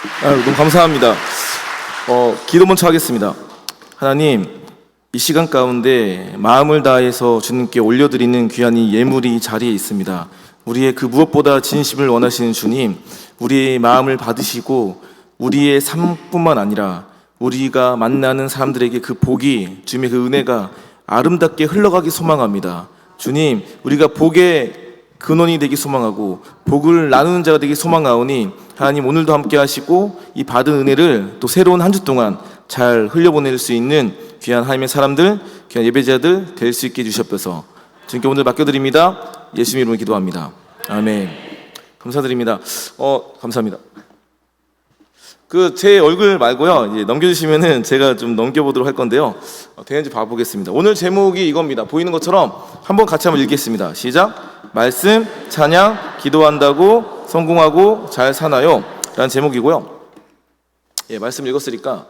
너무 감사합니다. 기도 먼저 하겠습니다. 하나님, 이 시간 가운데 마음을 다해서 주님께 올려드리는 귀한 이 예물이 이 자리에 있습니다. 우리의 그 무엇보다 진심을 원하시는 주님, 우리의 마음을 받으시고 우리의 삶뿐만 아니라 우리가 만나는 사람들에게 그 복이, 주님의 그 은혜가 아름답게 흘러가기 소망합니다. 주님, 우리가 복의 근원이 되기 소망하고 복을 나누는 자가 되기 소망하오니 하나님, 오늘도 함께 하시고 이 받은 은혜를 또 새로운 한 주 동안 잘 흘려보낼 수 있는 귀한 하나님의 사람들, 귀한 예배자들 될 수 있게 해주셨어서 주님께 오늘 맡겨드립니다. 예수님 이름으로 기도합니다. 아멘. 감사드립니다. 감사합니다. 제 얼굴 말고요, 이제 넘겨주시면은 제가 좀 넘겨보도록 할 건데요. 되는지 봐보겠습니다. 오늘 제목이 이겁니다. 보이는 것처럼 한번 같이 한번 읽겠습니다. 시작. 말씀, 찬양, 기도한다고 성공하고 잘 사나요? 라는 제목이고요. 말씀 읽었으니까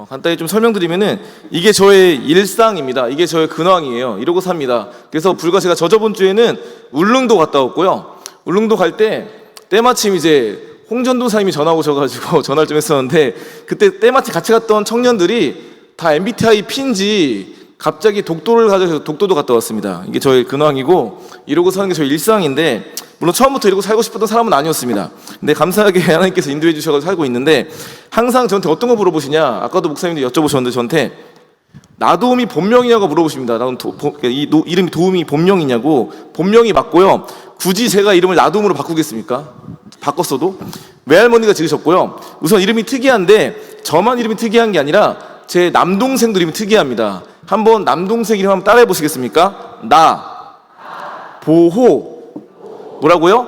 간단히 좀 설명드리면은 이게 저의 일상입니다. 이게 저의 근황이에요. 이러고 삽니다. 그래서 불과 제가 저번 주에는 울릉도 갔다 왔고요. 울릉도 갈 때 때마침 이제 홍전도 사님이 전화 오셔가지고 전화를 좀 했었는데, 그때 때마침 같이 갔던 청년들이 다 MBTI P인지 갑자기 독도를 가져서 독도도 갔다 왔습니다. 이게 저의 근황이고 이러고 사는 게 저의 일상인데, 물론 처음부터 이러고 살고 싶었던 사람은 아니었습니다. 근데 감사하게 하나님께서 인도해 주셔서 살고 있는데, 항상 저한테 어떤 거 물어보시냐, 아까도 목사님들이 여쭤보셨는데 저한테 나도움이 본명이냐고 물어보십니다. 이름이 도움이 본명이냐고. 본명이 맞고요. 굳이 제가 이름을 나도움으로 바꾸겠습니까? 바꿨어도. 외할머니가 지으셨고요. 우선 이름이 특이한데 저만 이름이 특이한 게 아니라 제 남동생도 이름이 특이합니다. 한번 남동생 이름 한번 따라해 보시겠습니까? 보호. 뭐라고요?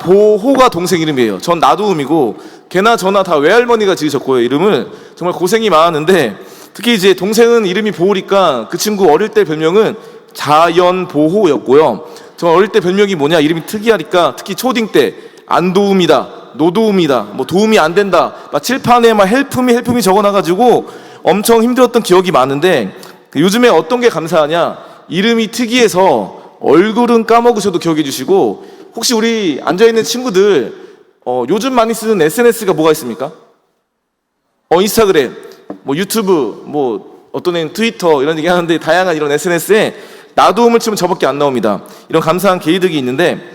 보호가 동생 이름이에요. 전 나도움이고, 걔나 저나 다 외할머니가 지으셨고요. 이름을 정말 고생이 많았는데, 특히 이제 동생은 이름이 보호니까 그 친구 어릴 때 별명은 자연보호였고요. 저 어릴 때 별명이 뭐냐, 이름이 특이하니까 특히 초딩 때 안도움이다, 노도움이다, 뭐 도움이 안 된다, 막 칠판에 막 헬프미 적어놔가지고 엄청 힘들었던 기억이 많은데, 요즘에 어떤 게 감사하냐, 이름이 특이해서 얼굴은 까먹으셔도 기억해 주시고, 혹시 우리 앉아있는 친구들 요즘 많이 쓰는 SNS가 뭐가 있습니까? 인스타그램, 뭐 유튜브, 뭐 어떤 애는 트위터 이런 얘기 하는데, 다양한 이런 SNS에 나도움을 치면 저밖에 안 나옵니다. 이런 감사한 게이득이 있는데,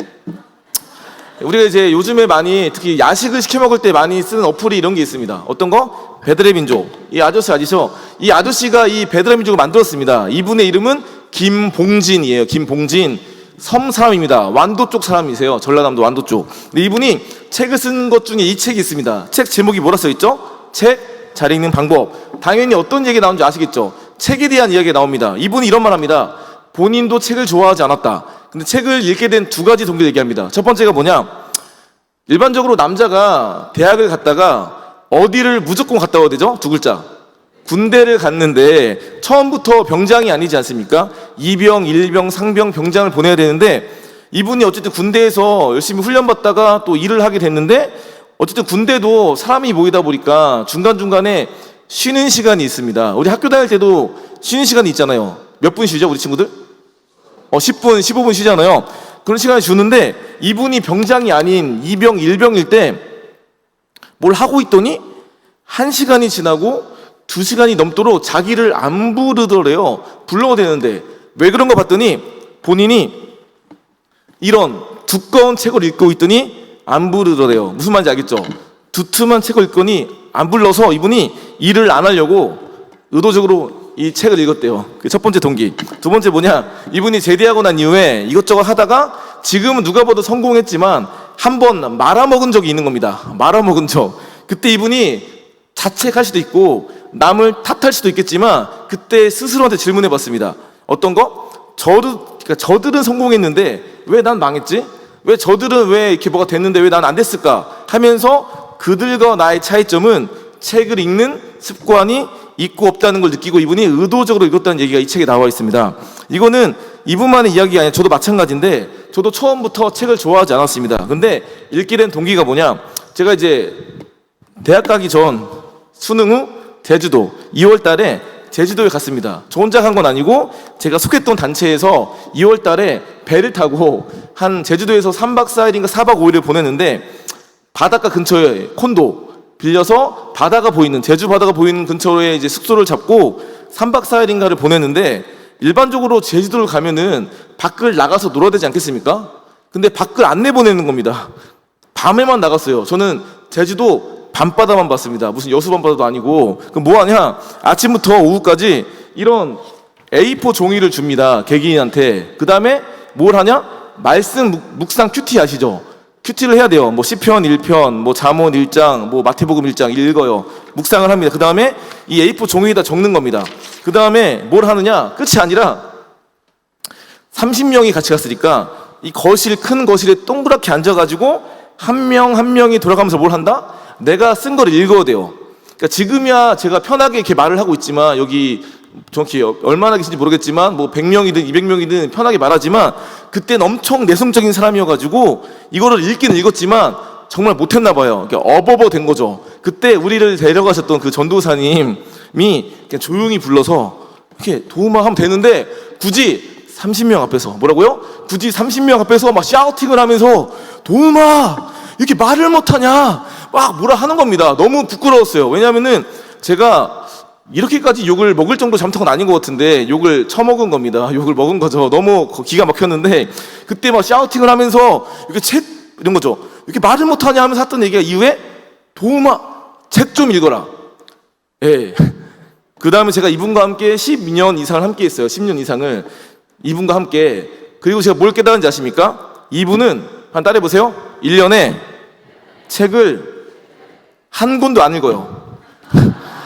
우리가 이제 요즘에 많이 특히 야식을 시켜 먹을 때 많이 쓰는 어플이 이런 게 있습니다. 어떤 거? 베드레 민족. 이 아저씨 아시죠? 이 아저씨가 이 베드레 민족을 만들었습니다. 이분의 이름은 김봉진이에요. 김봉진. 섬 사람입니다. 완도 쪽 사람이세요. 전라남도 완도 쪽. 근데 이분이 책을 쓴 것 중에 이 책이 있습니다. 책 제목이 뭐라 써있죠? 책 잘 읽는 방법. 당연히 어떤 얘기 나오는지 아시겠죠? 책에 대한 이야기가 나옵니다. 이분이 이런 말 합니다. 본인도 책을 좋아하지 않았다. 근데 책을 읽게 된 두 가지 동기를 얘기합니다. 첫 번째가 뭐냐, 일반적으로 남자가 대학을 갔다가 어디를 무조건 갔다 와야 되죠? 두 글자. 군대를 갔는데 처음부터 병장이 아니지 않습니까? 이병, 일병, 상병, 병장을 보내야 되는데, 이분이 어쨌든 군대에서 열심히 훈련받다가 또 일을 하게 됐는데, 어쨌든 군대도 사람이 모이다 보니까 중간중간에 쉬는 시간이 있습니다. 우리 학교 다닐 때도 쉬는 시간이 있잖아요. 몇 분 쉬죠, 우리 친구들? 10분, 15분 쉬잖아요. 그런 시간을 주는데, 이분이 병장이 아닌 이병, 일병일 때 뭘 하고 있더니 1시간이 지나고 2시간이 넘도록 자기를 안 부르더래요. 불러야 되는데. 왜 그런 거 봤더니 본인이 이런 두꺼운 책을 읽고 있더니 안 부르더래요. 무슨 말인지 알겠죠? 두툼한 책을 읽더니 안 불러서 이분이 일을 안 하려고 의도적으로 이 책을 읽었대요. 그 첫 번째 동기. 두 번째 뭐냐, 이분이 제대하고 난 이후에 이것저것 하다가 지금은 누가 봐도 성공했지만 한 번 말아먹은 적이 있는 겁니다. 말아먹은 적. 그때 이분이 자책할 수도 있고 남을 탓할 수도 있겠지만, 그때 스스로한테 질문해 봤습니다. 어떤 거? 그러니까 저들은 성공했는데 왜 난 망했지? 왜 저들은 왜 이렇게 뭐가 됐는데 왜 난 안 됐을까? 하면서 그들과 나의 차이점은 책을 읽는 습관이 있고 없다는 걸 느끼고 이분이 의도적으로 읽었다는 얘기가 이 책에 나와 있습니다. 이거는 이분만의 이야기가 아니라 저도 마찬가지인데, 저도 처음부터 책을 좋아하지 않았습니다. 근데 읽게 된 동기가 뭐냐, 제가 이제 대학 가기 전 수능 후 제주도 2월 달에 제주도에 갔습니다. 저 혼자 간 건 아니고 제가 속했던 단체에서 2월 달에 배를 타고 한 제주도에서 3박 4일인가 4박 5일을 보냈는데, 바닷가 근처에 콘도 빌려서 바다가 보이는, 제주 바다가 보이는 근처에 이제 숙소를 잡고 3박 4일인가를 보냈는데, 일반적으로 제주도를 가면은 밖을 나가서 놀아야 되지 않겠습니까? 근데 밖을 안 내보내는 겁니다. 밤에만 나갔어요. 저는 제주도 밤바다만 봤습니다. 무슨 여수 밤바다도 아니고. 그럼 뭐 하냐? 아침부터 오후까지 이런 A4 종이를 줍니다. 개개인한테. 그 다음에 뭘 하냐? 말씀 묵상 큐티 아시죠? 큐티를 해야 돼요. 뭐 시편 1편, 뭐 잠언 1장, 뭐 마태복음 1장 읽어요. 묵상을 합니다. 그 다음에 이 A4 종이에다 적는 겁니다. 그 다음에 뭘 하느냐? 끝이 아니라 30명이 같이 갔으니까 이 거실, 큰 거실에 동그랗게 앉아가지고 한 명 한 명이 돌아가면서 뭘 한다? 내가 쓴 거를 읽어야 돼요. 그러니까 지금이야 제가 편하게 이렇게 말을 하고 있지만, 여기 정확히 얼마나 계신지 모르겠지만 뭐 100명이든 200명이든 편하게 말하지만, 그때는 엄청 내성적인 사람이어가지고 이거를 읽기는 읽었지만 정말 못했나 봐요. 그러니까 어버버 된 거죠. 그때 우리를 데려가셨던 그 전도사님이 그냥 조용히 불러서 이렇게 도움을 하면 되는데, 굳이 30명 앞에서 뭐라고요? 굳이 30명 앞에서 막 샤우팅을 하면서 도움아 이렇게 말을 못하냐 막 뭐라 하는 겁니다. 너무 부끄러웠어요. 왜냐하면은 제가 이렇게까지 욕을 먹을 정도 잘못한 건 아닌 것 같은데 욕을 처먹은 겁니다. 욕을 먹은 거죠. 너무 기가 막혔는데, 그때 막 샤우팅을 하면서 이렇게 책 이런 거죠. 이렇게 말을 못하냐 하면서 했던 얘기가 이후에 도움아 책 좀 읽어라. 예. 그 다음에 제가 이분과 함께 12년 이상을 함께 했어요. 10년 이상을 이분과 함께. 그리고 제가 뭘 깨달은지 아십니까? 이분은 한 따라해보세요. 1년에 책을 한 권도 안 읽어요.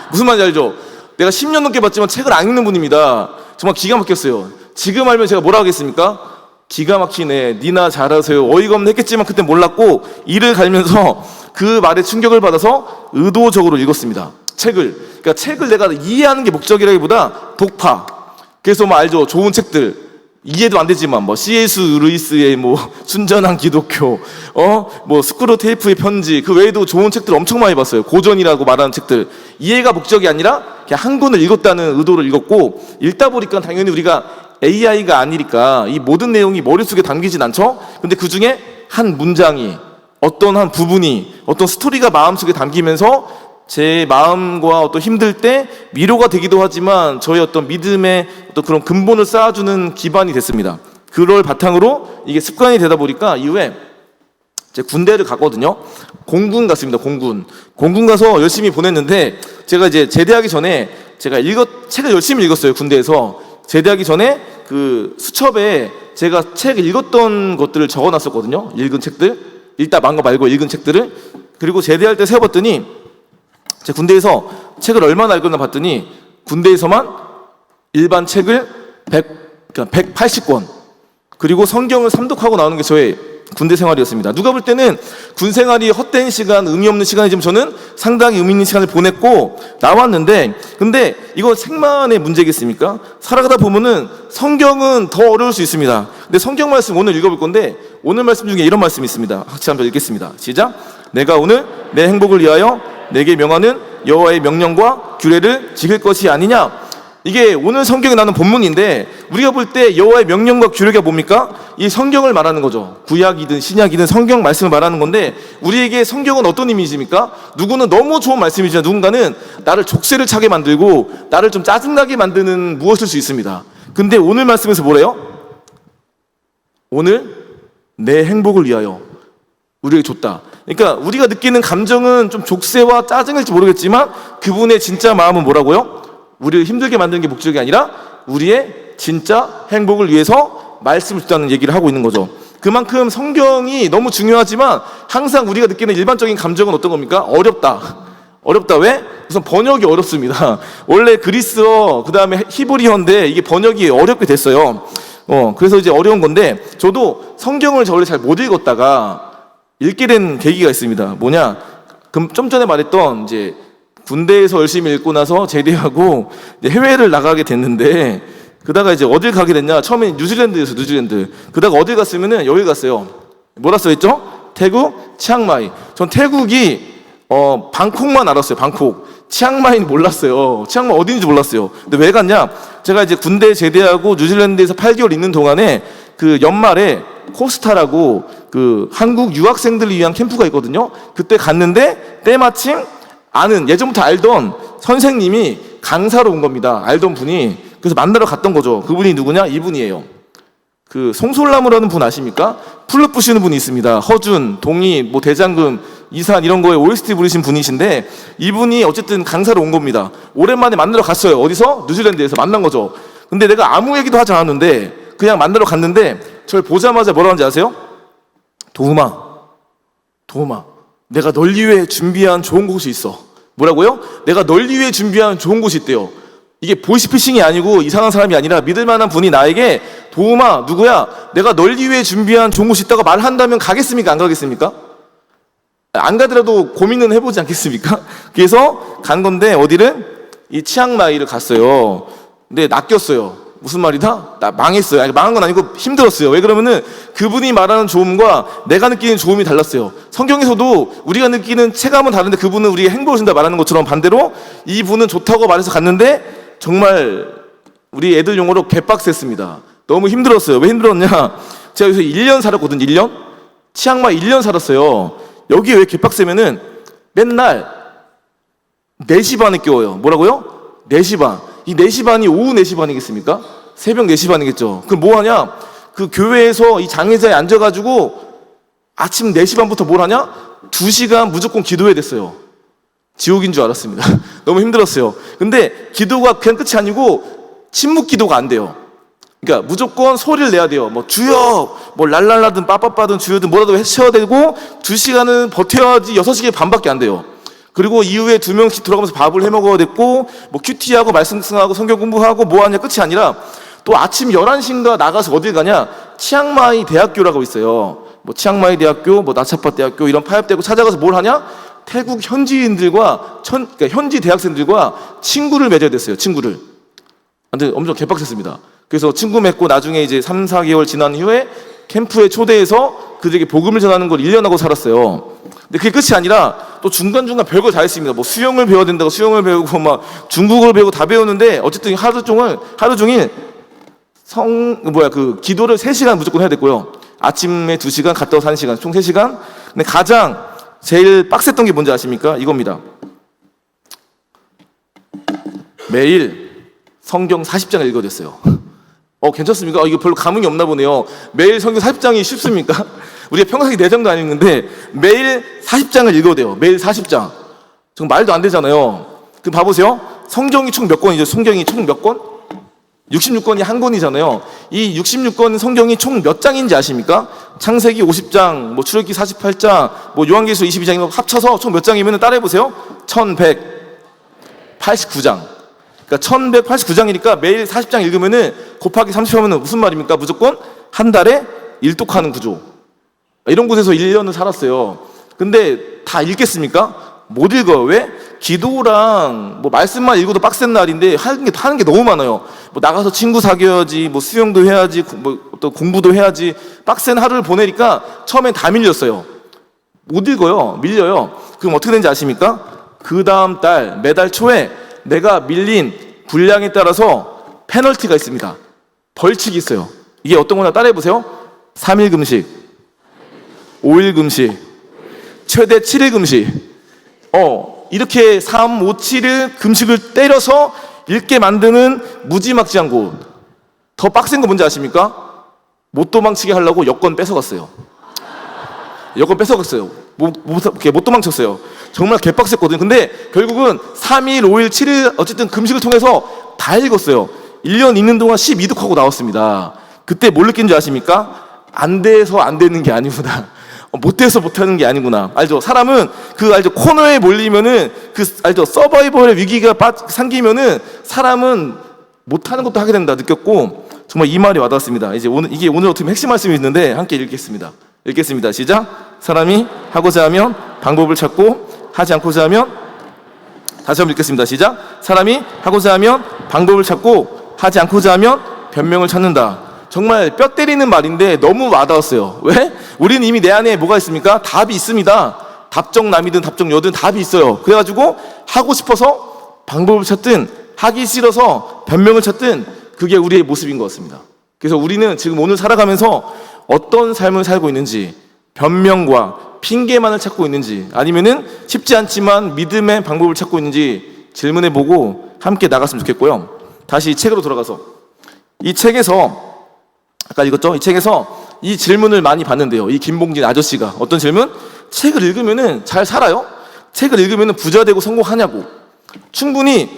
무슨 말인지 알죠? 내가 10년 넘게 봤지만 책을 안 읽는 분입니다. 정말 기가 막혔어요. 지금 알면 제가 뭐라 하겠습니까? 기가 막히네, 니나 잘하세요, 어이가 없네 했겠지만 그때 몰랐고, 이를 갈면서 그 말에 충격을 받아서 의도적으로 읽었습니다. 책을. 그러니까 책을 내가 이해하는 게 목적이라기보다 독파. 그래서 뭐 알죠? 좋은 책들 이해도 안 되지만 뭐 C.S. 루이스의 뭐 순전한 기독교, 뭐 스크루테이프의 편지, 그 외에도 좋은 책들 엄청 많이 봤어요. 고전이라고 말하는 책들. 이해가 목적이 아니라 그냥 한 권을 읽었다는 의도를 읽었고, 읽다 보니까 당연히 우리가 AI가 아니니까 이 모든 내용이 머릿속에 담기진 않죠? 근데 그 중에 한 문장이, 어떤 한 부분이, 어떤 스토리가 마음속에 담기면서 제 마음과 어떤 힘들 때 위로가 되기도 하지만 저의 어떤 믿음의 어떤 그런 근본을 쌓아주는 기반이 됐습니다. 그걸 바탕으로 이게 습관이 되다 보니까 이후에 제 군대를 갔거든요. 공군 갔습니다. 공군 가서 열심히 보냈는데, 제가 이제 제대하기 전에 제가 책을 열심히 읽었어요. 군대에서 제대하기 전에 그 수첩에 제가 책 읽었던 것들을 적어놨었거든요. 읽은 책들, 읽다 만 거 말고 읽은 책들을. 그리고 제대할 때 세어봤더니 제 군대에서 책을 얼마나 읽었나 봤더니 군대에서만 일반 책을 180권, 그리고 성경을 삼독하고 나오는 게 저의 군대 생활이었습니다. 누가 볼 때는 군 생활이 헛된 시간, 의미 없는 시간이지만 저는 상당히 의미 있는 시간을 보냈고 나왔는데, 근데 이건 생만의 문제겠습니까? 살아가다 보면은 성경은 더 어려울 수 있습니다. 근데 성경 말씀 오늘 읽어볼 건데, 오늘 말씀 중에 이런 말씀이 있습니다. 같이 한번 읽겠습니다. 시작. 내가 오늘 내 행복을 위하여 내게 명하는 여호와의 명령과 규례를 지킬 것이 아니냐. 이게 오늘 성경에 나오는 본문인데, 우리가 볼 때 여호와의 명령과 규례가 뭡니까? 이 성경을 말하는 거죠. 구약이든 신약이든 성경 말씀을 말하는 건데, 우리에게 성경은 어떤 이미지입니까? 누구는 너무 좋은 말씀이지만 누군가는 나를 족쇄를 차게 만들고 나를 좀 짜증나게 만드는 무엇일 수 있습니다. 근데 오늘 말씀에서 뭐래요? 오늘 내 행복을 위하여 우리에게 줬다. 그러니까 우리가 느끼는 감정은 좀 족쇄와 짜증일지 모르겠지만, 그분의 진짜 마음은 뭐라고요? 우리를 힘들게 만드는 게 목적이 아니라 우리의 진짜 행복을 위해서 말씀을 줬다는 얘기를 하고 있는 거죠. 그만큼 성경이 너무 중요하지만 항상 우리가 느끼는 일반적인 감정은 어떤 겁니까? 어렵다. 왜? 우선 번역이 어렵습니다. 원래 그리스어, 그 다음에 히브리어인데 이게 번역이 어렵게 됐어요. 그래서 이제 어려운 건데, 저도 성경을 원래 잘 못 읽었다가 읽게 된 계기가 있습니다. 뭐냐? 좀 전에 말했던 이제 군대에서 열심히 읽고 나서 제대하고 이제 해외를 나가게 됐는데, 그다가 이제 어딜 가게 됐냐? 처음에 뉴질랜드였어요. 뉴질랜드. 그다가 어딜 갔으면은 여기 갔어요. 뭐라 써있죠? 태국 치앙마이. 전 태국이 방콕만 알았어요. 방콕. 치앙마이는 몰랐어요. 치앙마이 어딘지 몰랐어요. 근데 왜 갔냐? 제가 이제 군대 제대하고 뉴질랜드에서 8개월 있는 동안에 그 연말에 코스타라고 그 한국 유학생들을 위한 캠프가 있거든요. 그때 갔는데 때마침 예전부터 알던 선생님이 강사로 온 겁니다. 알던 분이. 그래서 만나러 갔던 거죠. 그분이 누구냐? 이분이에요. 그 송솔나무라는 분 아십니까? 플룻 부시는 분이 있습니다. 허준, 동희, 뭐 대장금, 이산 이런 거에 OST 부르신 분이신데, 이분이 어쨌든 강사로 온 겁니다. 오랜만에 만나러 갔어요. 어디서? 뉴질랜드에서 만난 거죠. 근데 내가 아무 얘기도 하지 않았는데 그냥 만나러 갔는데 저를 보자마자 뭐라고 하는지 아세요? 도움아, 내가 널 위해 준비한 좋은 곳이 있어. 뭐라고요? 내가 널 위해 준비한 좋은 곳이 있대요. 이게 보이스피싱이 아니고 이상한 사람이 아니라 믿을 만한 분이 나에게 도움아, 누구야? 내가 널 위해 준비한 좋은 곳이 있다고 말한다면 가겠습니까? 안 가겠습니까? 안 가더라도 고민은 해보지 않겠습니까? 그래서 간 건데 어디를? 이 치앙마이를 갔어요. 근데 낚였어요. 무슨 말이다? 나 망했어요. 아니, 망한 건 아니고 힘들었어요. 왜 그러면은 그분이 말하는 좋음과 내가 느끼는 좋음이 달랐어요. 성경에서도 우리가 느끼는 체감은 다른데 그분은 우리에게 행복을 준다 말하는 것처럼 반대로 이분은 좋다고 말해서 갔는데 정말 우리 애들 용어로 개빡셌습니다. 너무 힘들었어요. 왜 힘들었냐? 제가 여기서 1년 살았거든요. 1년? 치앙마이 1년 살았어요. 여기 왜 개빡세면은 맨날 4시 반에 깨워요. 뭐라고요? 4시 반. 이 4시 반이 오후 4시 반이겠습니까? 새벽 4시 반이겠죠. 그럼 뭐 하냐? 그 교회에서 이 장애자에 앉아가지고 아침 4시 반부터 뭘 하냐? 2시간 무조건 기도해야 됐어요. 지옥인 줄 알았습니다. 너무 힘들었어요. 근데 기도가 그냥 끝이 아니고 침묵 기도가 안 돼요. 그러니까 무조건 소리를 내야 돼요. 뭐 주여, 뭐 랄랄라든 빠빠빠든 주여든 뭐라도 해쳐야 되고 2시간은 버텨야지 6시간 반밖에 안 돼요. 그리고 이후에 2명씩 들어가면서 밥을 해 먹어야 됐고 뭐 큐티하고 말씀하고 성경 공부하고 뭐 하냐 끝이 아니라 또 아침 11시인가 나가서 어딜 가냐? 치앙마이 대학교라고 있어요. 뭐 치앙마이 대학교, 뭐 나차파 대학교 이런 파협되고 찾아가서 뭘 하냐? 태국 현지인들과 그러니까 현지 대학생들과 친구를 맺어야 됐어요. 친구를. 근데 엄청 개빡셌습니다. 그래서 친구 맺고 나중에 이제 3, 4개월 지난 후에 캠프에 초대해서 그들에게 복음을 전하는 걸 1년 하고 살았어요. 근데 그게 끝이 아니라 또 중간중간 별걸 다 했습니다. 뭐 수영을 배워야 된다고 수영을 배우고 막 중국어를 배우고 다 배웠는데 어쨌든 하루 종일 그 기도를 3시간 무조건 해야 됐고요. 아침에 2시간, 갔다 와서 1시간, 총 3시간. 근데 가장 제일 빡셌던 게 뭔지 아십니까? 이겁니다. 매일 성경 40장을 읽어야 됐어요. 괜찮습니까? 이거 별로 감흥이 없나 보네요. 매일 성경 40장이 쉽습니까? 우리가 평상시 4장도 안 읽는데 매일 40장을 읽어야 돼요. 매일 40장. 정말 말도 안 되잖아요. 그럼 봐보세요. 성경이 총 몇 권이죠? 성경이 총 몇 권? 66권이 한 권이잖아요. 이 66권 성경이 총 몇 장인지 아십니까? 창세기 50장, 뭐 출애굽기 48장, 뭐 요한계시록 22장 합쳐서 총 몇 장이면 따라해보세요. 1189장. 그러니까 1189장이니까 매일 40장 읽으면은 곱하기 30하면은 무슨 말입니까? 무조건 한 달에 일독하는 구조. 이런 곳에서 1년을 살았어요. 근데 다 읽겠습니까? 못 읽어요. 왜? 기도랑 뭐 말씀만 읽어도 빡센 날인데 하는 게 너무 많아요. 뭐 나가서 친구 사귀어야지, 뭐 수영도 해야지, 뭐 또 공부도 해야지. 빡센 하루를 보내니까 처음엔 다 밀렸어요. 못 읽어요. 밀려요. 그럼 어떻게 되는지 아십니까? 그 다음 달, 매달 초에 내가 밀린 분량에 따라서 페널티가 있습니다. 벌칙이 있어요. 이게 어떤 거냐 따라해보세요. 3일 금식, 5일 금식, 최대 7일 금식. 이렇게 3, 5, 7일 금식을 때려서 읽게 만드는 무지막지한 곳. 더 빡센 거 뭔지 아십니까? 못 도망치게 하려고 여권 뺏어갔어요. 여권 뺏어갔어요. 못 도망쳤어요. 정말 개빡셌거든요. 근데 결국은 3일, 5일, 7일 어쨌든 금식을 통해서 다 읽었어요. 1년 읽는 동안 12독하고 나왔습니다. 그때 뭘 느낀 줄 아십니까? 안 돼서 안 되는 게 아니구나. 못돼서 못하는 게 아니구나. 알죠? 사람은 알죠? 코너에 몰리면은 알죠? 서바이벌의 위기가 생기면은 사람은 못하는 것도 하게 된다 느꼈고 정말 이 말이 와닿았습니다. 이게 오늘 어떻게 핵심 말씀이 있는데 함께 읽겠습니다. 시작. 사람이 하고자 하면 방법을 찾고 하지 않고자 하면 다시 한번 읽겠습니다. 시작. 사람이 하고자 하면 방법을 찾고 하지 않고자 하면 변명을 찾는다. 정말 뼈 때리는 말인데 너무 와닿았어요. 왜? 우리는 이미 내 안에 뭐가 있습니까? 답이 있습니다. 답정남이든 답정여든 답이 있어요. 그래가지고 하고 싶어서 방법을 찾든 하기 싫어서 변명을 찾든 그게 우리의 모습인 것 같습니다. 그래서 우리는 지금 오늘 살아가면서 어떤 삶을 살고 있는지 변명과 핑계만을 찾고 있는지, 아니면은 쉽지 않지만 믿음의 방법을 찾고 있는지 질문해보고 함께 나갔으면 좋겠고요. 다시 이 책으로 돌아가서, 이 책에서 아까 읽었죠? 이 책에서 이 질문을 많이 받는데요. 이 김봉진 아저씨가 어떤 질문? 책을 읽으면은 잘 살아요? 책을 읽으면은 부자 되고 성공하냐고. 충분히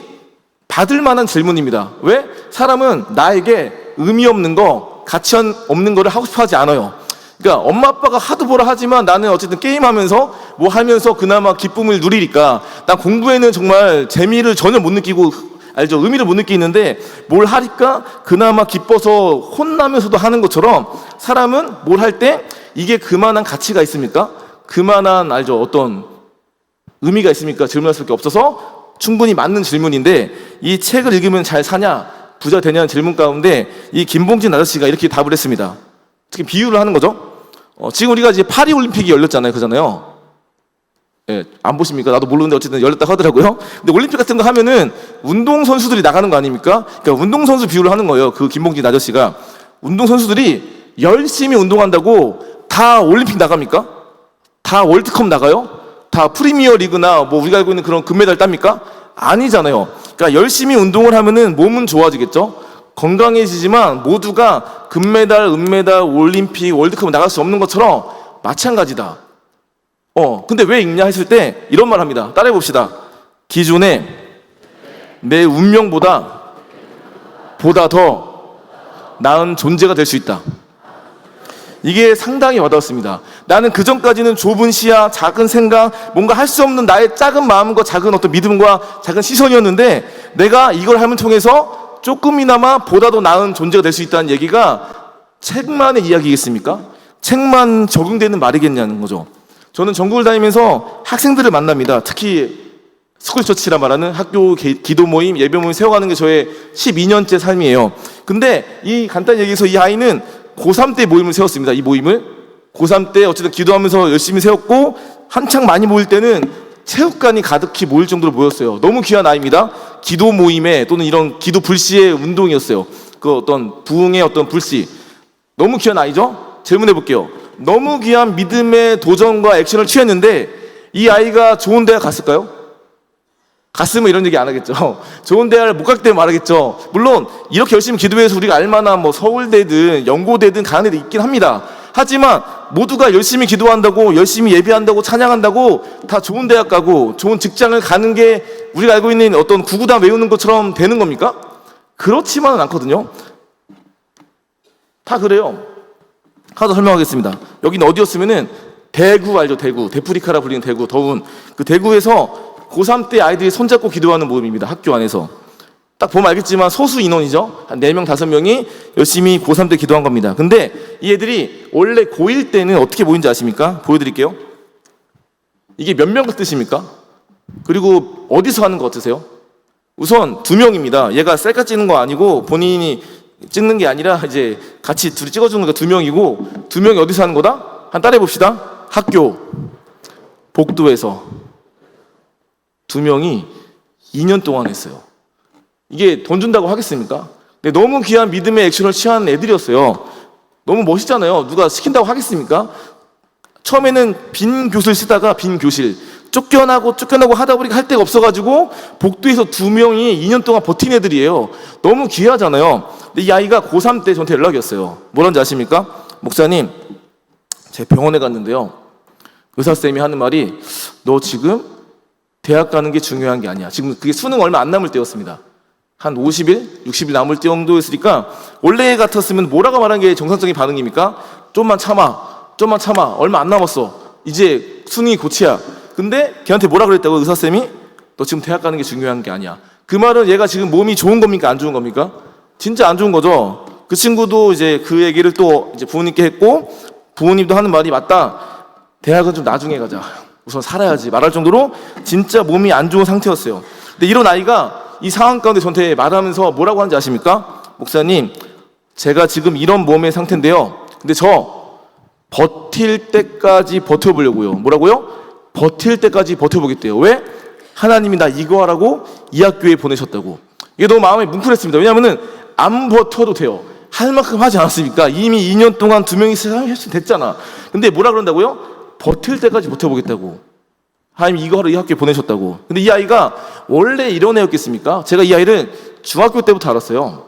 받을 만한 질문입니다. 왜? 사람은 나에게 의미 없는 거, 가치 없는 거를 하고 싶어 하지 않아요. 그러니까 엄마 아빠가 하도 뭐라 하지만 나는 어쨌든 게임하면서 뭐 하면서 그나마 기쁨을 누리니까, 난 공부에는 정말 재미를 전혀 못 느끼고, 알죠? 의미를 못 느끼는데 뭘 하니까 그나마 기뻐서 혼나면서도 하는 것처럼, 사람은 뭘 할 때 이게 그만한 가치가 있습니까? 그만한, 알죠? 어떤 의미가 있습니까? 질문할 수밖에 없어서 충분히 맞는 질문인데, 이 책을 읽으면 잘 사냐, 부자 되냐는 질문 가운데 이 김봉진 아저씨가 이렇게 답을 했습니다. 특히 비유를 하는 거죠. 지금 우리가 이제 파리올림픽이 열렸잖아요. 그잖아요. 예, 안 보십니까? 나도 모르는데 어쨌든 열렸다고 하더라고요. 근데 올림픽 같은 거 하면은 운동선수들이 나가는 거 아닙니까? 그러니까 운동선수 비유를 하는 거예요. 그 김봉진 아저씨가. 운동선수들이 열심히 운동한다고 다 올림픽 나갑니까? 다 월드컵 나가요? 다 프리미어 리그나 뭐 우리가 알고 있는 그런 금메달 땁니까? 아니잖아요. 그러니까 열심히 운동을 하면은 몸은 좋아지겠죠? 건강해지지만 모두가 금메달, 은메달, 올림픽, 월드컵 나갈 수 없는 것처럼 마찬가지다. 근데 왜 읽냐 했을 때 이런 말 합니다. 따라해 봅시다. 기존에 내 운명보다 더 나은 존재가 될 수 있다. 이게 상당히 와닿았습니다. 나는 그전까지는 좁은 시야, 작은 생각, 뭔가 할 수 없는 나의 작은 마음과 작은 어떤 믿음과 작은 시선이었는데, 내가 이걸 함을 통해서 조금이나마 보다 더 나은 존재가 될 수 있다는 얘기가 책만의 이야기겠습니까? 책만 적용되는 말이겠냐는 거죠. 저는 전국을 다니면서 학생들을 만납니다. 특히 스쿨처치라 말하는 학교 기도 모임, 예배 모임 세워가는 게 저의 12년째 삶이에요. 근데 이 간단히 얘기해서 이 아이는 고3 때 모임을 세웠습니다. 이 모임을 고3 때 어쨌든 기도하면서 열심히 세웠고, 한창 많이 모일 때는 체육관이 가득히 모일 정도로 모였어요. 너무 귀한 아이입니다. 기도 모임에 또는 이런 기도 불시의 운동이었어요. 그 어떤 부흥의 어떤 불시. 너무 귀한 아이죠? 질문해 볼게요. 너무 귀한 믿음의 도전과 액션을 취했는데 이 아이가 좋은 대학 갔을까요? 갔으면 이런 얘기 안 하겠죠. 좋은 대학을 못 갔기 때문에 말하겠죠. 물론 이렇게 열심히 기도해서 우리가 알만한 뭐 서울대든 연고대든 가는 데도 있긴 합니다. 하지만 모두가 열심히 기도한다고, 열심히 예배한다고, 찬양한다고 다 좋은 대학 가고 좋은 직장을 가는 게 우리가 알고 있는 어떤 구구단 외우는 것처럼 되는 겁니까? 그렇지만은 않거든요. 다 그래요. 하나 더 설명하겠습니다. 여기는 어디였으면은 대구 알죠? 대구. 데프리카라 불리는 대구. 더운 그 대구에서 고3 때 아이들이 손잡고 기도하는 모임입니다. 학교 안에서. 딱 보면 알겠지만 소수 인원이죠. 한 4명, 5명이 열심히 고3 때 기도한 겁니다. 근데 이 애들이 원래 고1 때는 어떻게 모인지 아십니까? 보여드릴게요. 이게 몇 명 뜻입니까? 그리고 어디서 하는 거 같으세요? 우선 2명입니다. 얘가 셀카 찍는 거 아니고 본인이 찍는 게 아니라 이제 같이 둘이 찍어주는 거가 2명이고, 2명이 어디서 하는 거다? 한 따라해 봅시다. 학교 복도에서 2명이 2년 동안 했어요. 이게 돈 준다고 하겠습니까? 근데 너무 귀한 믿음의 액션을 취한 애들이었어요. 너무 멋있잖아요. 누가 시킨다고 하겠습니까? 처음에는 빈 교실 쓰다가 빈 교실 쫓겨나고 하다 보니까 할 데가 없어가지고 복도에서 2명이 2년 동안 버틴 애들이에요. 너무 귀하잖아요. 근데 이 아이가 고3 때 저한테 연락이 왔어요. 뭐라는지 아십니까? 목사님, 제 병원에 갔는데요, 의사쌤이 하는 말이 너 지금 대학 가는 게 중요한 게 아니야. 지금 그게 수능 얼마 안 남을 때였습니다. 한 50일, 60일 남을 때 정도였으니까, 원래 같았으면 뭐라고 말하는 게 정상적인 반응입니까? 좀만 참아, 얼마 안 남았어, 이제 수능이 고치야. 근데 걔한테 뭐라 그랬다고? 의사쌤이 너 지금 대학 가는 게 중요한 게 아니야. 그 말은 얘가 지금 몸이 좋은 겁니까? 안 좋은 겁니까? 진짜 안 좋은 거죠. 그 친구도 이제 그 얘기를 또 이제 부모님께 했고, 부모님도 하는 말이 맞다, 대학은 좀 나중에 가자, 우선 살아야지 말할 정도로 진짜 몸이 안 좋은 상태였어요. 근데 이런 아이가 이 상황 가운데 저한테 말하면서 뭐라고 하는지 아십니까? 목사님, 제가 지금 이런 몸의 상태인데요, 근데 저 버틸 때까지 버텨보려고요. 뭐라고요? 버틸 때까지 버텨보겠대요. 왜? 하나님이 나 이거 하라고 이 학교에 보내셨다고. 이게 너무 마음이 뭉클했습니다. 왜냐하면 안 버텨도 돼요. 할 만큼 하지 않았습니까? 이미 2년 동안 2명이 됐잖아. 근데 뭐라 그런다고요? 버틸 때까지 버텨보겠다고. 하나님 이거를 이 학교에 보내셨다고. 근데 이 아이가 원래 이런 애였겠습니까? 제가 이 아이를 중학교 때부터 알았어요.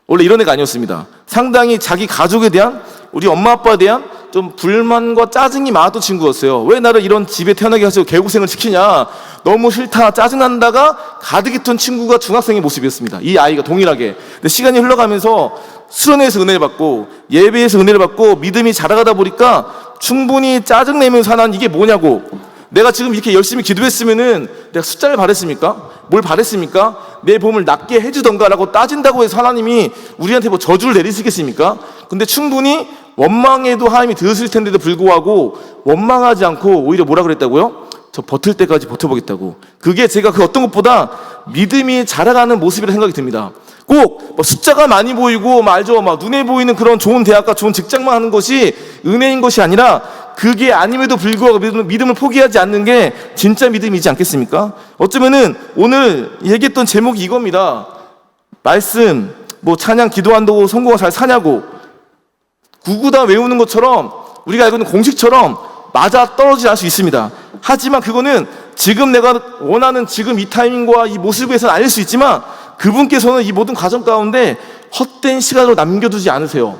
원래 이런 애가 아니었습니다. 상당히 자기 가족에 대한, 우리 엄마 아빠에 대한 좀 불만과 짜증이 많았던 친구였어요. 왜 나를 이런 집에 태어나게 하시고 개고생을 시키냐, 너무 싫다, 짜증난다가 가득했던 친구가 중학생의 모습이었습니다. 이 아이가 동일하게. 근데 시간이 흘러가면서 수련회에서 은혜를 받고 예배에서 은혜를 받고 믿음이 자라가다 보니까 충분히 짜증내면서 난 이게 뭐냐고, 내가 지금 이렇게 열심히 기도했으면은 내가 숫자를 바랬습니까? 뭘 바랬습니까? 내 몸을 낫게 해주던가라고 따진다고 해서 하나님이 우리한테 뭐 저주를 내리시겠습니까? 근데 충분히 원망해도 하나님이 들으실 텐데도 불구하고 원망하지 않고 오히려 뭐라 그랬다고요? 저 버틸 때까지 버텨보겠다고. 그게 제가 그 어떤 것보다 믿음이 자라가는 모습이라 생각이 듭니다. 꼭 숫자가 많이 보이고 말죠, 막 눈에 보이는 그런 좋은 대학과 좋은 직장만 하는 것이 은혜인 것이 아니라, 그게 아님에도 불구하고 믿음을 포기하지 않는 게 진짜 믿음이지 않겠습니까? 어쩌면은 오늘 얘기했던 제목이 이겁니다. 말씀, 찬양 기도한다고 성공가 잘 사냐고, 구구다 외우는 것처럼 우리가 알고 있는 공식처럼 맞아 떨어지지 않을 수 있습니다. 하지만 그거는 지금 내가 원하는 지금 이 타이밍과 이 모습에서는 아닐 수 있지만, 그분께서는 이 모든 과정 가운데 헛된 시간으로 남겨두지 않으세요.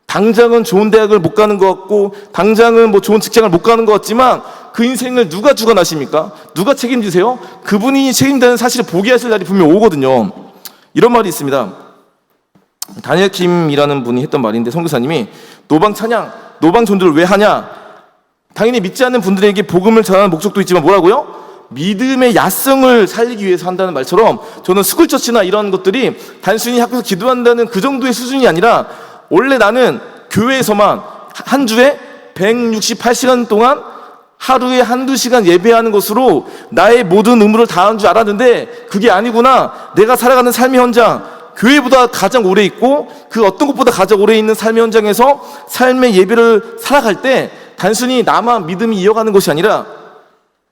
당장은 좋은 대학을 못 가는 것 같고, 당장은 좋은 직장을 못 가는 것 같지만, 그 인생을 누가 주관하십니까? 누가 책임지세요? 그분이 책임다는 사실을 보게 하실 날이 분명 오거든요. 이런 말이 있습니다. 다니엘 킴이라는 분이 했던 말인데, 선교사님이 노방 찬양, 노방 전도를 왜 하냐? 당연히 믿지 않는 분들에게 복음을 전하는 목적도 있지만 뭐라고요? 믿음의 야성을 살리기 위해서 한다는 말처럼, 저는 스쿨처치나 이런 것들이 단순히 학교에서 기도한다는 그 정도의 수준이 아니라, 원래 나는 교회에서만 한 주에 168시간 동안 하루에 한두 시간 예배하는 것으로 나의 모든 의무를 다하는 줄 알았는데, 그게 아니구나. 내가 살아가는 삶의 현장, 교회보다 가장 오래 있고 그 어떤 것보다 가장 오래 있는 삶의 현장에서 삶의 예배를 살아갈 때, 단순히 나만 믿음이 이어가는 것이 아니라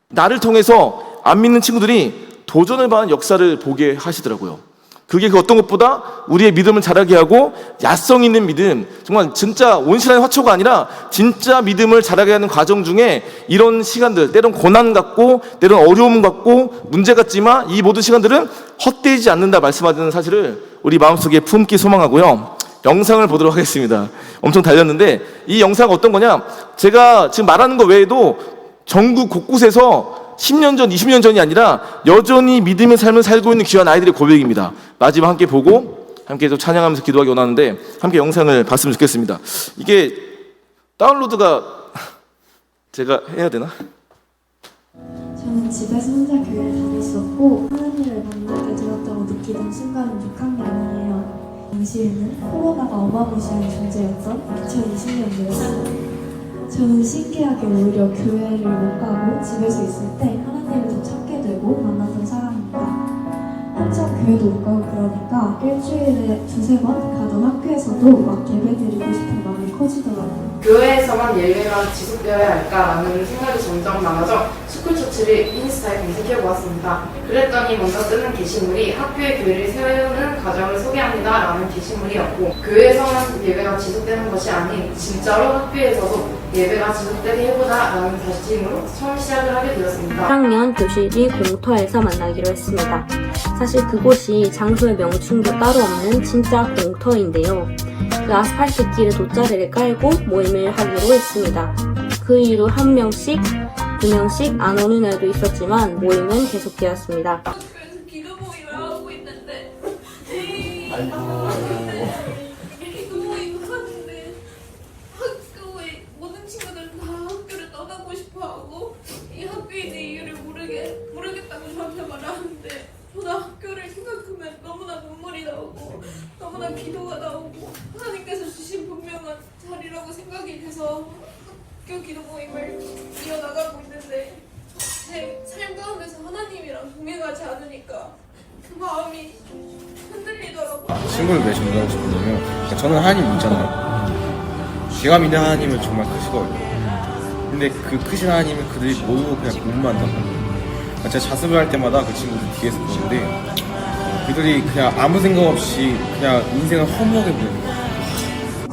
나를 통해서 안 믿는 친구들이 도전을 받는 역사를 보게 하시더라고요. 그게 그 어떤 것보다 우리의 믿음을 자라게 하고, 야성 있는 믿음, 정말 진짜 온실한 화초가 아니라 진짜 믿음을 자라게 하는 과정 중에 이런 시간들, 때론 고난 같고 때론 어려움 같고 문제 같지만 이 모든 시간들은 헛되지 않는다 말씀하는 사실을 우리 마음속에 품기 소망하고요. 영상을 보도록 하겠습니다. 엄청 달렸는데, 이 영상은 어떤 거냐, 제가 지금 말하는 거 외에도 전국 곳곳에서 10년 전, 20년 전이 아니라 여전히 믿음의 삶을 살고 있는 귀한 아이들의 고백입니다. 마지막 함께 보고 함께 또 찬양하면서 기도하기 원하는데, 함께 영상을 봤으면 좋겠습니다. 이게 다운로드가 제가 해야 되나? 저는 집에서 혼자 교회를 다녔었고, 하나님을 만나게 되었다고 느끼던 순간은 6학년이에요. 당시에는 코로나가 어마무시한 존재였던 2020년도였어요. 저는 신기하게 오히려 교회를 못 가고 집에서 있을 때 하나님을 더 찾게 되고 만났던 사람입니다. 한참 교회도 못 가고 그러니까 일주일에 2-3번 가던 학교에서도 막 예배드리고 싶은 마음이 커지더라고요. 교회에서만 예배가 지속되어야 할까라는 생각이 점점 많아져 스쿨처치를 인스타에 검색해보았습니다. 그랬더니 먼저 뜨는 게시물이 학교의 교회를 세우는 과정을 소개합니다라는 게시물이었고, 교회에서만 예배가 지속되는 것이 아닌 진짜로 학교에서도 예배가 지속되게 해보자라는 다짐으로 처음 시작을 하게 되었습니다. 1학년 교실이 공터에서 만나기로 했습니다. 사실 그곳이 장소의 명칭도 따로 없는 진짜 공터인데요. 그 아스팔트 길에 돗자리를 깔고 모임을 하기로 했습니다. 그 이후 1명씩, 2명씩 안 오는 날도 있었지만 모임은 계속되었습니다. 그래서 기도 모임을 하고 있는데 기도 모임을 하는데 학교에 모든 친구들은 다 학교를 떠나고 싶어하고 이 학교에 있는 이유를 모르겠다고 저한테 말하는데, 저는 학교를 생각하면 너무나 눈물이 나오고 너무나 기도가 나오고 하나님께서 주신 분명한 자리라고 생각이 돼서 학교 기도 모임을 이어나가고 있는데, 제 삶 가운데서 하나님이랑 동행하지 않으니까 그 마음이 흔들리더라고요. 친구를 왜 전도하고 싶었냐면, 저는 하나님 믿잖아요. 제가 믿는 하나님은 정말 크시거든요. 근데 그 크신 하나님을 그들이 모두 그냥 공부만 한다고. 제가 자습을 할 때마다 그 친구들 뒤에서 보는데, 그들이 그냥 아무 생각 없이 그냥 인생을 허무하게 보는 거예요.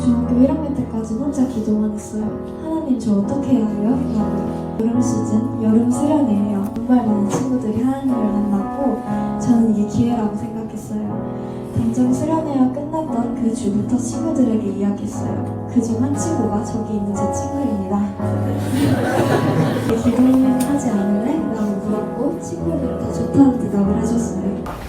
중학교 1학년 때까지 혼자 기도만 했어요. 하나님 저 어떻게 해야 해요? 라고요. 여름 시즌, 여름 수련회예요. 정말 많은 친구들이 하나님을 만났고 저는 이게 기회라고 생각했어요. 당장 수련회가 끝났던 그 주부터 친구들에게 이야기했어요. 그중 한 친구가 저기 있는 제 친구입니다. 기도는 하지 않을래? 라고 물었고 친구들은 다 좋다는 대답을 해줬어요.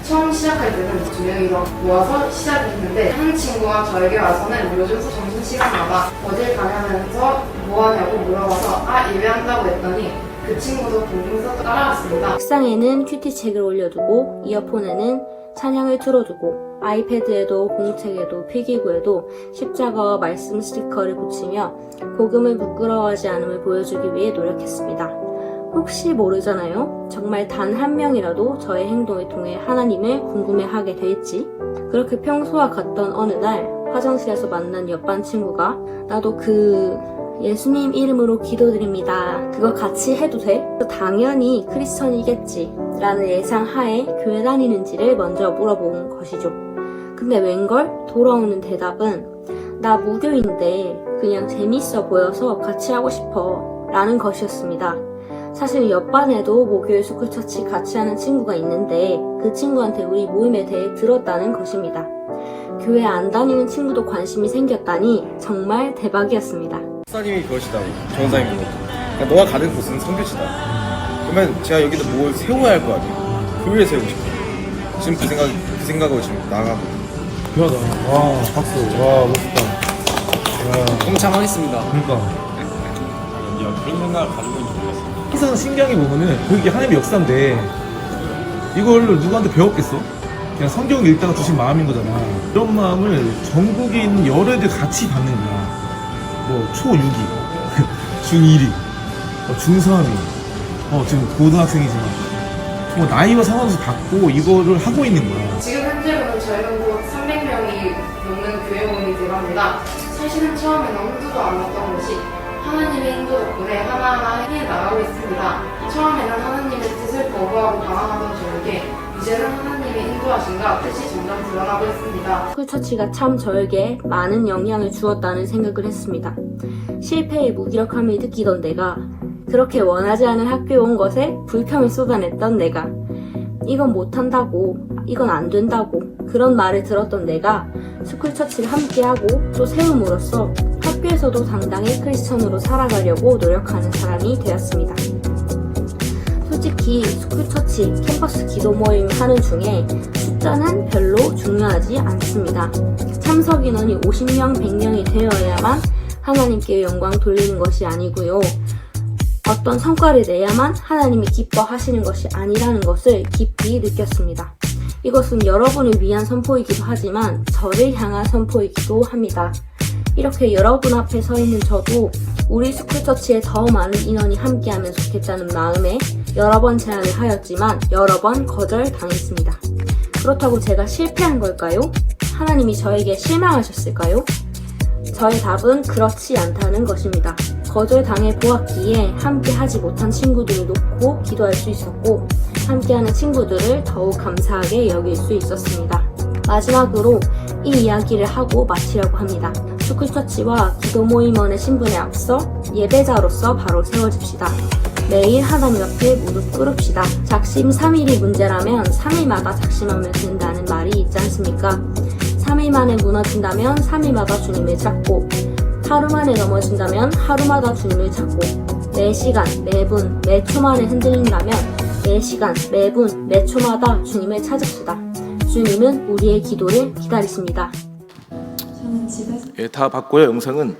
처음 시작할 때는 2명이 모아서 시작했는데 한 친구가 저에게 와서는 요즘 점심시간마다 어딜 가냐면서 뭐하냐고 물어봐서 예배한다고 했더니 그 친구도 동동서 따라왔습니다. 책상에는 큐티 책을 올려두고 이어폰에는 찬양을 틀어두고 아이패드에도 공책에도 필기구에도 십자가와 말씀 스티커를 붙이며 복음을 부끄러워하지 않음을 보여주기 위해 노력했습니다. 혹시 모르잖아요. 정말 단 한 명이라도 저의 행동을 통해 하나님을 궁금해하게 될지. 그렇게 평소와 같던 어느 날 화장실에서 만난 옆반 친구가 나도 예수님 이름으로 기도드립니다. 그거 같이 해도 돼? 당연히 크리스천이겠지 라는 예상하에 교회 다니는지를 먼저 물어본 것이죠. 근데 웬걸? 돌아오는 대답은 나 무교인데 그냥 재밌어 보여서 같이 하고 싶어 라는 것이었습니다. 사실 옆반에도 목요일 스쿨처치 같이 하는 친구가 있는데 그 친구한테 우리 모임에 대해 들었다는 것입니다. 교회 안 다니는 친구도 관심이 생겼다니 정말 대박이었습니다. 목사님이 그러시다고 전사님 보고 그러니까 너가 가는 곳은 선교지다. 그러면 제가 여기다 뭘 세워야 할 거 아니에요. 교회 세우고 싶어요. 지금 그 생각으로 지금 나가고 귀하다. 와, 박수. 와, 멋있다. 야, 동참하겠습니다. 그러니까. 그런 생각을 가지고 있는지 몰랐어요. 항상 신기한 게 보면은 그게 하나님의 역사인데 이걸 누구한테 배웠겠어? 그냥 성경 읽다가 주신 마음인 거잖아. 이런 마음을 전국에 있는 여러 애들 같이 받는 거야. 뭐 초6이, 중1이, 중3이, 지금 고등학생이지만 뭐 나이와 상관없이 받고 이거를 하고 있는 거야. 지금 현재로는 저희는 곧 300명이 넘는 교회 모임이 돼갑니다. 사실은 처음에는 엄두도 안 났던 것이 하나님의 인도 덕분에 하나하나 해나가고 있습니다. 처음에는 하나님의 뜻을 거부하고 방황하던 저에게 이제는 하나님의 인도하심과 뜻이 점점 드러나고 있습니다. 스쿨처치가 참 저에게 많은 영향을 주었다는 생각을 했습니다. 실패의 무기력함을 느끼던 내가, 그렇게 원하지 않은 학교에 온 것에 불평을 쏟아냈던 내가, 이건 못한다고, 이건 안 된다고 그런 말을 들었던 내가 스쿨처치를 함께하고 또 세움으로써 학교에서도 당당히 크리스천으로 살아가려고 노력하는 사람이 되었습니다. 솔직히 스쿨처치, 캠퍼스 기도 모임 하는 중에 숫자는 별로 중요하지 않습니다. 참석 인원이 50명, 100명이 되어야만 하나님께 영광 돌리는 것이 아니고요. 어떤 성과를 내야만 하나님이 기뻐하시는 것이 아니라는 것을 깊이 느꼈습니다. 이것은 여러분을 위한 선포이기도 하지만 저를 향한 선포이기도 합니다. 이렇게 여러분 앞에 서 있는 저도 우리 스쿨처치에 더 많은 인원이 함께하면 좋겠다는 마음에 여러 번 제안을 하였지만 여러 번 거절당했습니다. 그렇다고 제가 실패한 걸까요? 하나님이 저에게 실망하셨을까요? 저의 답은 그렇지 않다는 것입니다. 거절당해 보았기에 함께 하지 못한 친구들을 놓고 기도할 수 있었고 함께하는 친구들을 더욱 감사하게 여길 수 있었습니다. 마지막으로 이 이야기를 하고 마치려고 합니다. 스쿨처치와 기도 모임원의 신분에 앞서 예배자로서 바로 세워집시다. 매일 하나님 앞에 무릎 꿇읍시다. 작심 3일이 문제라면 3일마다 작심하면 된다는 말이 있지 않습니까? 3일 만에 무너진다면 3일마다 주님을 찾고 하루 만에 넘어진다면 하루마다 주님을 찾고 매 시간, 매분, 매 초 만에 흔들린다면 매 시간, 매분, 매 초마다 주님을 찾읍시다. 주님은 우리의 기도를 기다리십니다. 저는 집에서 다 봤고요. 영상은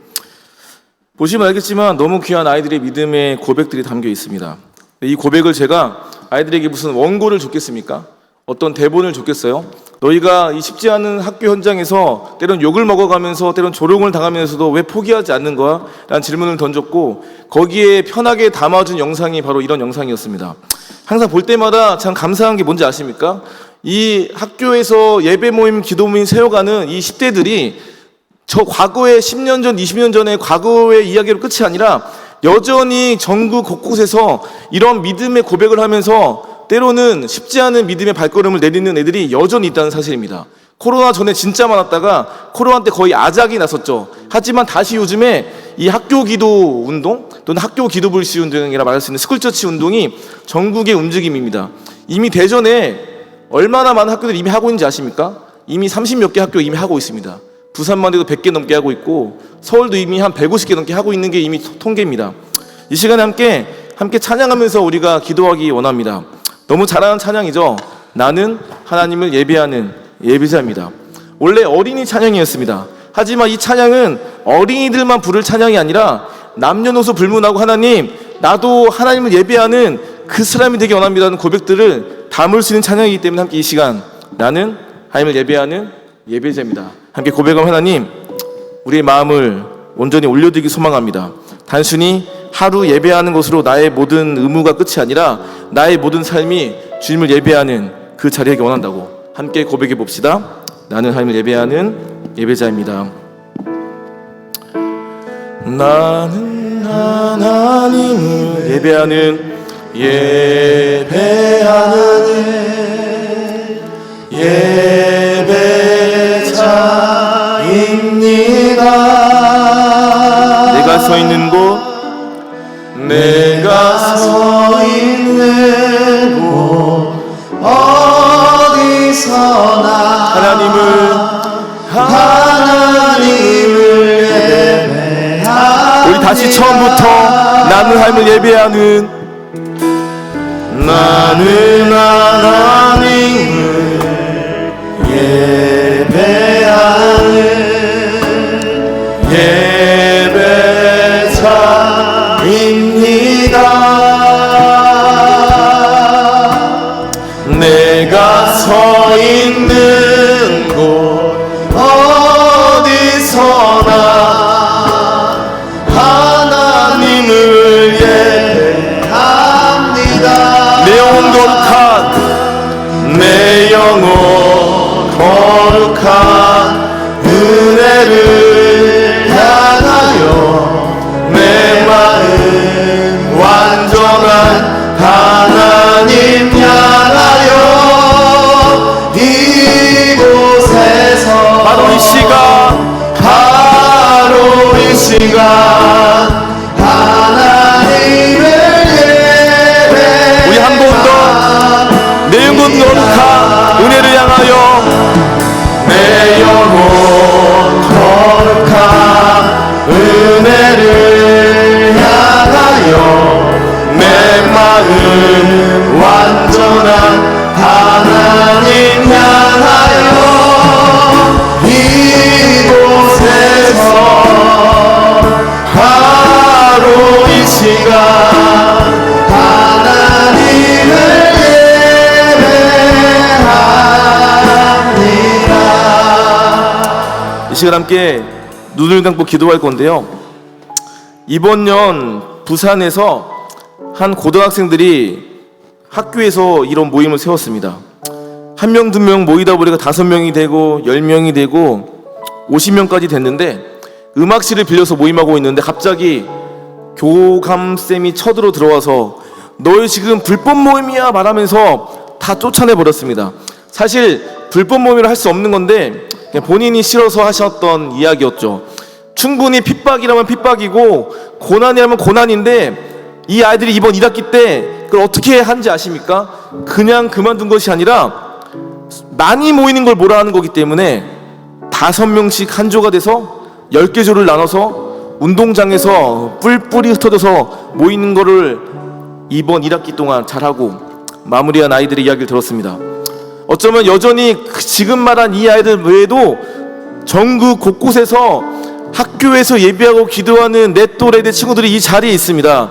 보시면 알겠지만 너무 귀한 아이들의 믿음의 고백들이 담겨 있습니다. 이 고백을 제가 아이들에게 무슨 원고를 줬겠습니까? 어떤 대본을 줬겠어요? 너희가 이 쉽지 않은 학교 현장에서 때론 욕을 먹어가면서 때론 조롱을 당하면서도 왜 포기하지 않는 거야? 라는 질문을 던졌고 거기에 편하게 담아준 영상이 바로 이런 영상이었습니다. 항상 볼 때마다 참 감사한 게 뭔지 아십니까? 이 학교에서 예배 모임, 기도 모임 세워가는 이 10대들이 저 과거의 10년 전, 20년 전의 과거의 이야기로 끝이 아니라 여전히 전국 곳곳에서 이런 믿음의 고백을 하면서 때로는 쉽지 않은 믿음의 발걸음을 내딛는 애들이 여전히 있다는 사실입니다. 코로나 전에 진짜 많았다가 코로나 때 거의 아작이 났었죠. 하지만 다시 요즘에 이 학교 기도 운동 또는 학교 기도 불시 운동이라 말할 수 있는 스쿨처치 운동이 전국의 움직임입니다. 이미 대전에 얼마나 많은 학교들이 이미 하고 있는지 아십니까? 이미 30몇 개 학교 이미 하고 있습니다. 부산만 해도 100개 넘게 하고 있고 서울도 이미 한 150개 넘게 하고 있는 게 이미 통계입니다. 이 시간에 함께 찬양하면서 우리가 기도하기 원합니다. 너무 잘하는 찬양이죠. 나는 하나님을 예배하는 예배자입니다. 원래 어린이 찬양이었습니다. 하지만 이 찬양은 어린이들만 부를 찬양이 아니라 남녀노소 불문하고 하나님, 나도 하나님을 예배하는 그 사람이 되기 원합니다는 고백들을 담을 수 있는 찬양이기 때문에 함께 이 시간 나는 하나님을 예배하는 예배자입니다. 함께 고백하면 하나님, 우리의 마음을 온전히 올려드리기 소망합니다. 단순히 하루 예배하는 것으로 나의 모든 의무가 끝이 아니라 나의 모든 삶이 주님을 예배하는 그 자리이기 원한다고 함께 고백해 봅시다. 나는 하나님을 예배하는 예배자입니다. 나는 하나님을 예배하는 예배자입니다. 내가 서 있는 곳 어디서나 하나님을 예배하는 우리 다시 처음부터 나는 하나님을 예배하는 나는 하나님을 예배하는 예배자입니다. 내가 서 있는 곳 어디서나 하나님을 예배합니다. 내 영혼 거룩한 은혜를 향하여 내 마음 완전한 하나님 향하여 이곳에서 바로 이 시간 하나님을 예배 우리 한 번 더 내 영혼 거룩한 은혜를 향하여 내 영혼 거룩한 은혜를 향하여 내 마음 완전한 하나님 향하여 이곳에서 바로 이 시간 하나님을 예배합니다. 이 시간 함께 눈을 감고 기도할 건데요. 이번 년 부산에서 한 고등학생들이 학교에서 이런 모임을 세웠습니다. 1명, 2명 모이다 보니까 5명이 되고 10명이 되고 50명까지 됐는데 음악실을 빌려서 모임하고 있는데 갑자기 교감쌤이 쳐들어 들어와서 너희 지금 불법 모임이야 말하면서 다 쫓아내버렸습니다. 사실 불법 모임을 할 수 없는 건데 그냥 본인이 싫어서 하셨던 이야기였죠. 충분히 핍박이라면 핍박이고 고난이라면 고난인데 이 아이들이 이번 1학기 때 그걸 어떻게 한지 아십니까? 그냥 그만둔 것이 아니라 많이 모이는 걸 몰아하는 거기 때문에 5명씩 한 조가 돼서 10개 조를 나눠서 운동장에서 뿔뿔이 흩어져서 모이는 거를 이번 1학기 동안 잘하고 마무리한 아이들의 이야기를 들었습니다. 어쩌면 여전히 지금 말한 이 아이들 외에도 전국 곳곳에서 학교에서 예배하고 기도하는 내 또래의 친구들이 이 자리에 있습니다.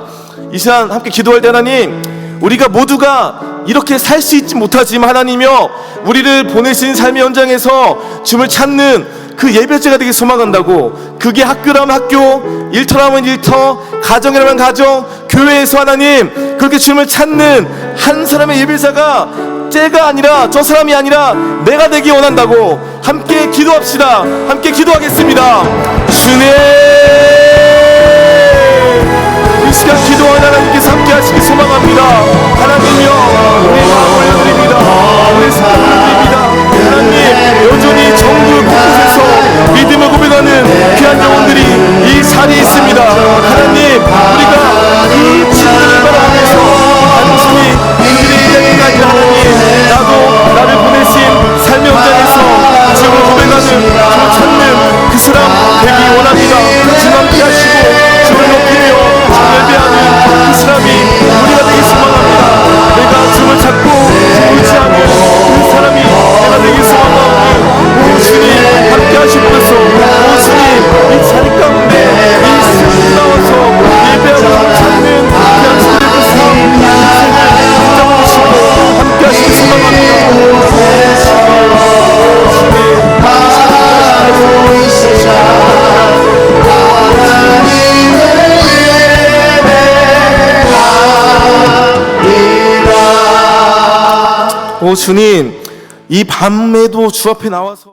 이 시간 함께 기도할 때 하나님, 우리가 모두가 이렇게 살 수 있지 못하지만 하나님이여 우리를 보내신 삶의 현장에서 주님을 찾는 그 예배자가 되길 소망한다고. 그게 학교라면 학교, 일터라면 일터, 가정이라면 가정, 교회에서 하나님 그렇게 주님을 찾는 한 사람의 예배자가 쟤가 아니라 저 사람이 아니라 내가 되기 원한다고. 함께 기도합시다. 함께 기도하겠습니다. 주님, 이 시간 기도하는 하나님께서 함께 하시길 소망합니다. 하나님이여 우리 주님, 이 밤에도 주 앞에 나와서